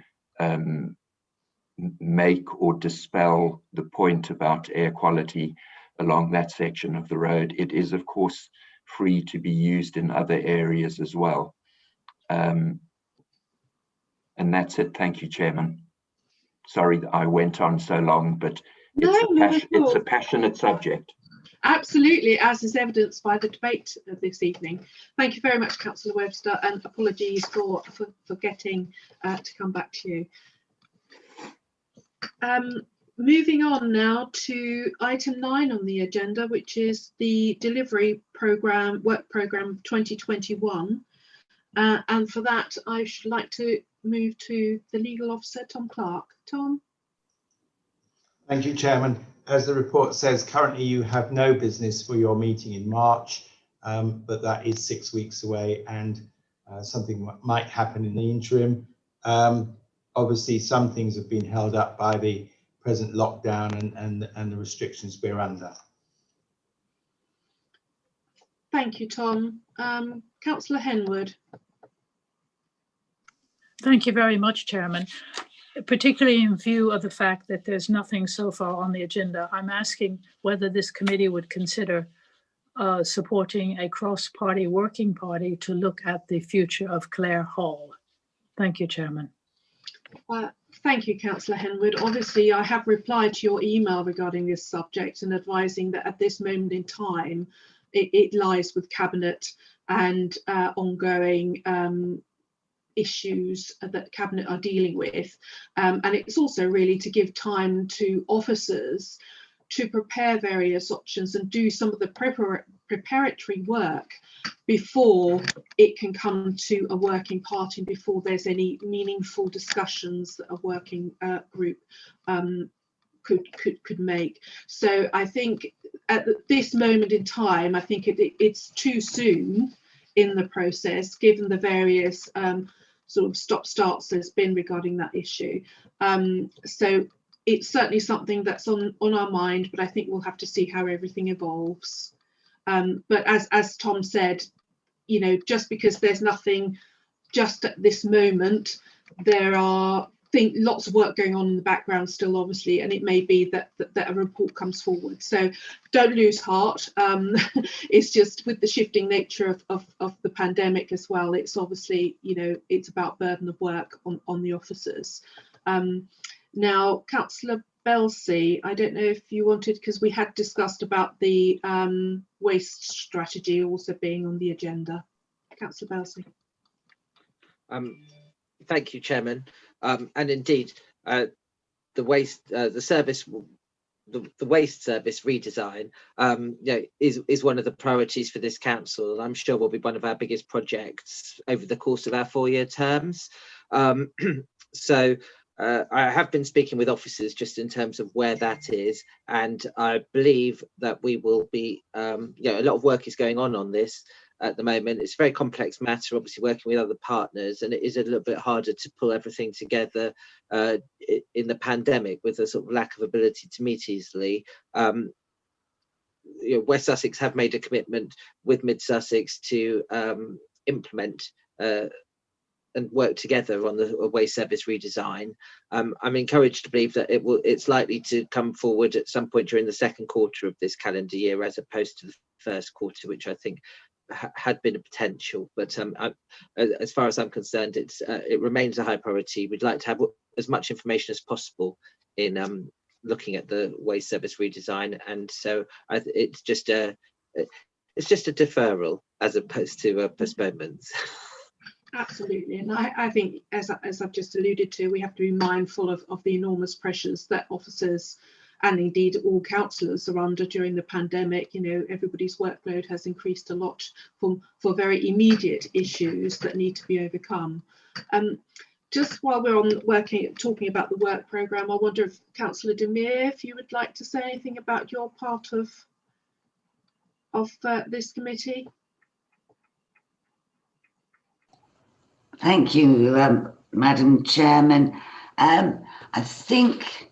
make or dispel the point about air quality along that section of the road, it is of course free to be used in other areas as well. And that's it. Thank you, Chairman. Sorry that I went on so long, but it's a passionate subject. Absolutely, as is evidenced by the debate this evening. Thank you very much, Councillor Webster, and apologies for getting to come back to you. Moving on now to item 9 on the agenda, which is the delivery programme, work programme 2021. And for that, I should like to move to the legal officer, Tom Clark. Tom. Thank you, Chairman. As the report says, currently you have no business for your meeting in March, but that is 6 weeks away, and something might happen in the interim. Obviously, some things have been held up by the present lockdown and the restrictions we're under. Thank you, Tom. Councillor Henwood. Thank you very much, Chairman. Particularly in view of the fact that there's nothing so far on the agenda, I'm asking whether this committee would consider supporting a cross-party working party to look at the future of Clare Hall. Thank you, Chairman. Thank you, Councillor Henwood. Obviously, I have replied to your email regarding this subject and advising that at this moment in time, it lies with Cabinet and ongoing issues that Cabinet are dealing with. And it's also really to give time to officers to prepare various options and do some of the preparatory work before it can come to a working party, before there's any meaningful discussions that a working group could make. So I think at this moment in time, I think it's too soon in the process, given the various sort of stop-starts there's been regarding that issue. So it's certainly something that's on our mind, but I think we'll have to see how everything evolves. But as Tom said, you know, just because there's nothing just at this moment, there are lots of work going on in the background still, obviously, and it may be that a report comes forward. So don't lose heart. It's just with the shifting nature of the pandemic as well, it's obviously, you know, it's about burden of work on the officers. Now, Councillor Belsey, I don't know if you wanted, because we had discussed about the waste strategy also being on the agenda. Councillor Belsey. Thank you, Chairman. And indeed, the waste service redesign, you know, is one of the priorities for this council, and I'm sure will be one of our biggest projects over the course of our 4-year terms. So I have been speaking with officers just in terms of where that is, and I believe that we will be, you know, a lot of work is going on this at the moment. It's a very complex matter, obviously working with other partners, and it is a little bit harder to pull everything together in the pandemic with a sort of lack of ability to meet easily. You know, West Sussex have made a commitment with Mid Sussex to implement and work together on the waste service redesign. I'm encouraged to believe that it's likely to come forward at some point during the second quarter of this calendar year, as opposed to the first quarter, which I think had been a potential. But as far as I'm concerned, it remains a high priority. We'd like to have as much information as possible in looking at the waste service redesign, and so it's just a deferral as opposed to a postponement. Absolutely, and I think, as I've just alluded to, we have to be mindful of the enormous pressures that officers and indeed all councillors are under during the pandemic. You know, everybody's workload has increased a lot for very immediate issues that need to be overcome. Just while we're talking about the work programme, I wonder if Councillor Demir, if you would like to say anything about your part of this committee. Thank you, Madam Chairman. I think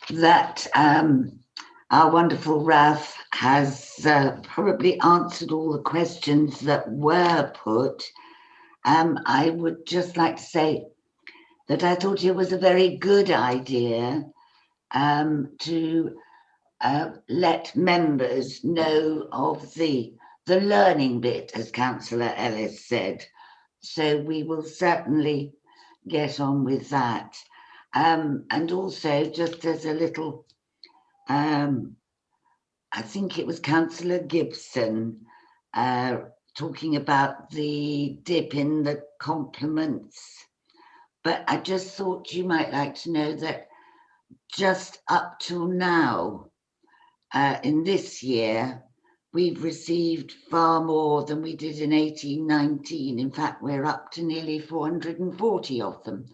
that our wonderful Ralph has probably answered all the questions that were put. I would just like to say that I thought it was a very good idea to let members know of the learning bit, as Councillor Ellis said. So we will certainly get on with that. And also, just as a little, I think it was Councillor Gibson talking about the dip in the compliments. But I just thought you might like to know that just up till now, in this year, we've received far more than we did in 1819. In fact, we're up to nearly 440 of them.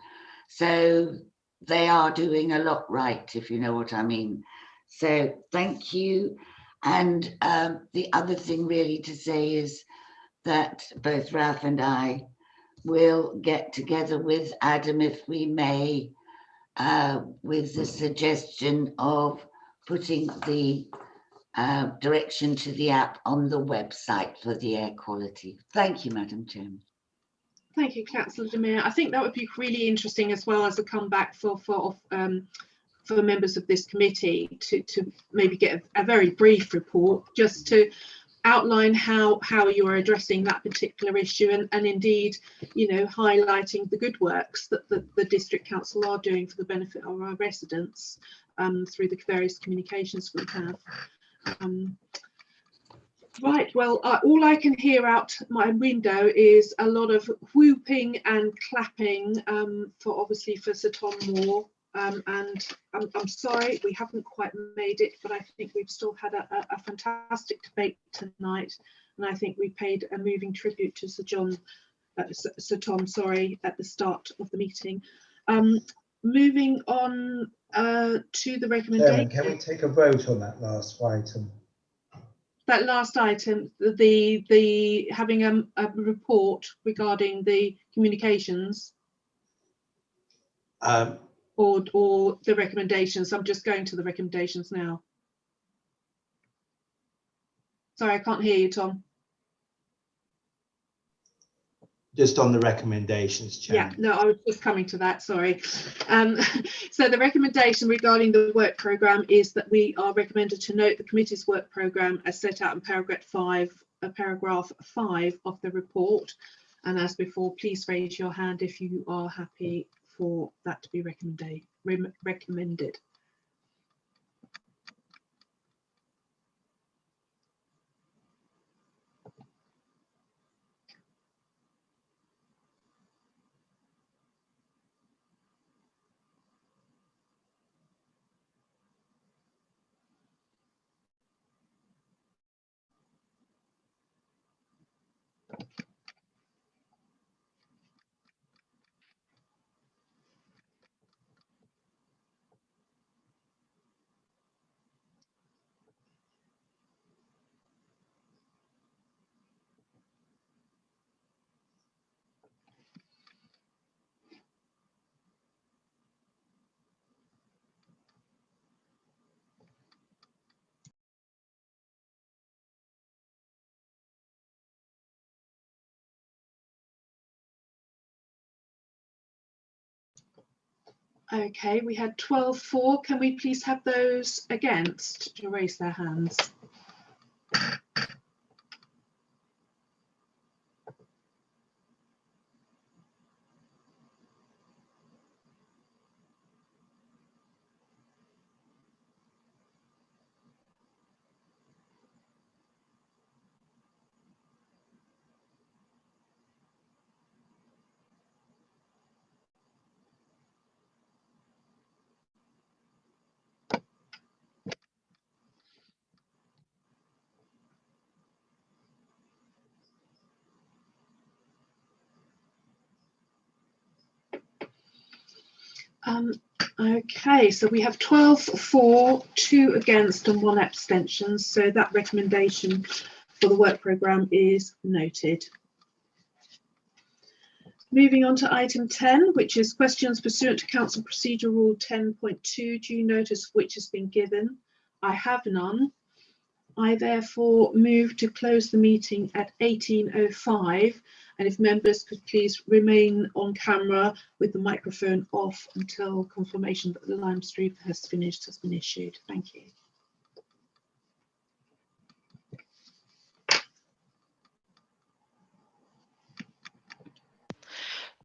So they are doing a lot right, if you know what I mean. So thank you. And the other thing really to say is that both Ralph and I will get together with Adam, if we may, with the suggestion of putting the direction to the app on the website for the air quality. Thank you, Madam Chairman. Thank you, Councillor Demir. I think that would be really interesting, as well as a comeback for members of this committee to maybe get a very brief report, just to outline how you are addressing that particular issue, and indeed, you know, highlighting the good works that the district council are doing for the benefit of our residents through the various communications we have. Right, well, all I can hear out my window is a lot of whooping and clapping for Sir Tom Moore, and I'm sorry we haven't quite made it, but I think we've still had a fantastic debate tonight, and I think we paid a moving tribute to Sir Tom, sorry, at the start of the meeting. Moving on to the recommendation. Can we take a vote on that last item? That last item, the having a report regarding the communications, or the recommendations. I'm just going to the recommendations now. Sorry, I can't hear you, Tom. Just on the recommendations, Chairman. Yeah, no, I was just coming to that, sorry. So the recommendation regarding the work programme is that we are recommended to note the committee's work programme as set out in paragraph 5 of the report. And as before, please raise your hand if you are happy for that to be recommended. Okay, we had 12 for. Can we please have those against to raise their hands? Okay, so we have 12 for, 2 against and 1 abstention. So that recommendation for the work programme is noted. Moving on to item 10, which is questions pursuant to Council Procedure Rule 10.2, due notice of which has been given. I have none. I therefore move to close the meeting at 18:05, and if members could please remain on camera with the microphone off until confirmation that the live stream has been issued. Thank you.